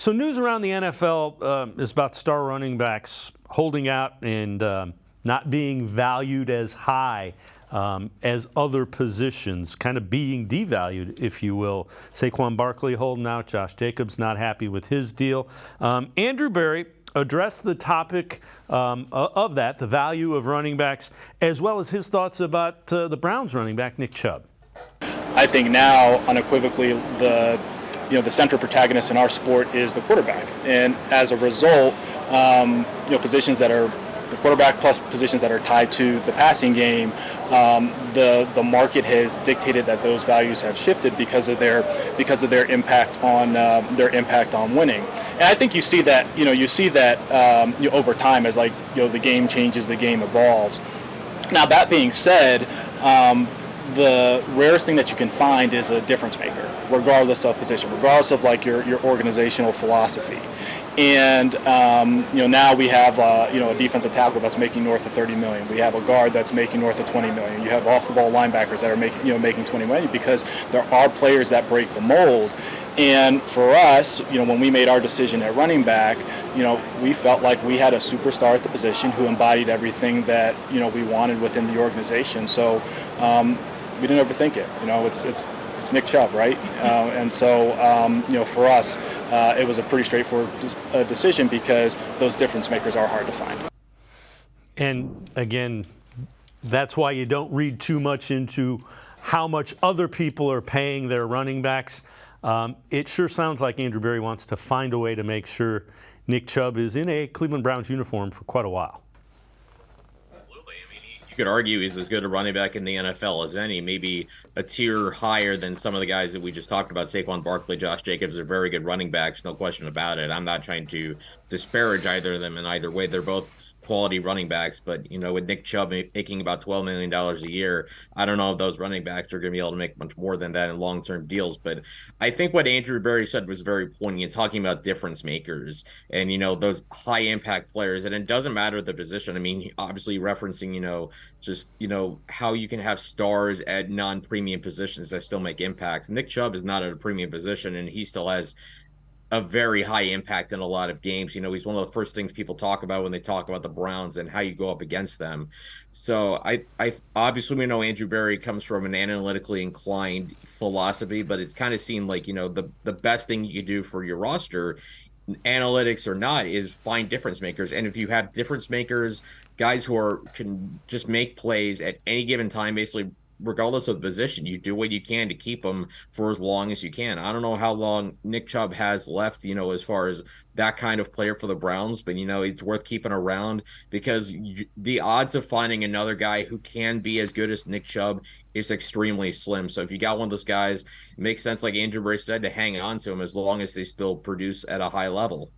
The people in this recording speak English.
So news around the NFL is about star running backs holding out and not being valued as high as other positions, kind of being devalued, if you will. Saquon Barkley holding out. Josh Jacobs not happy with his deal. Andrew Berry addressed the topic of that, the value of running backs, as well as his thoughts about the Browns running back, Nick Chubb. I think now, unequivocally, the central protagonist in our sport is the quarterback, and as a result, positions that are the quarterback plus positions that are tied to the passing game, the market has dictated that those values have shifted because of their impact on winning. And I think you see that over time as the game changes, the game evolves. Now that being said, the rarest thing that you can find is a difference maker, regardless of position, regardless of your organizational philosophy. And now we have a defensive tackle that's making north of $30 million. We have a guard that's making north of $20 million. You have off the ball linebackers that are making $20 million, because there are players that break the mold. And for us, when we made our decision at running back, we felt like we had a superstar at the position who embodied everything that we wanted within the organization. So we didn't overthink it. It's Nick Chubb, right? And so for us, it was a pretty straightforward decision, because those difference makers are hard to find. And again, that's why you don't read too much into how much other people are paying their running backs. It sure sounds like Andrew Berry wants to find a way to make sure Nick Chubb is in a Cleveland Browns uniform for quite a while. Absolutely. I mean, you could argue he's as good a running back in the NFL as any, maybe a tier higher than some of the guys that we just talked about. Saquon Barkley, Josh Jacobs are very good running backs, no question about it. I'm not trying to disparage either of them in either way. They're both quality running backs, but with Nick Chubb making about $12 million a year, I don't know if those running backs are going to be able to make much more than that in long-term deals. But I think what Andrew Berry said was very poignant, talking about difference makers and those high impact players. And it doesn't matter the position. I mean, obviously referencing just how you can have stars at non-premium positions that still make impacts. Nick Chubb is not at a premium position, and he still has a very high impact in a lot of games. He's one of the first things people talk about when they talk about the Browns and how you go up against them. So I obviously, we know Andrew Berry comes from an analytically inclined philosophy, but it's kind of seemed like, the best thing you do for your roster, analytics or not, is find difference makers. And if you have difference makers, guys who can just make plays at any given time, basically regardless of the position, you do what you can to keep them for as long as you can. I don't know how long Nick Chubb has left, as far as that kind of player for the Browns, but, it's worth keeping around, because the odds of finding another guy who can be as good as Nick Chubb is extremely slim. So if you got one of those guys, it makes sense, like Andrew Berry said, to hang on to him as long as they still produce at a high level.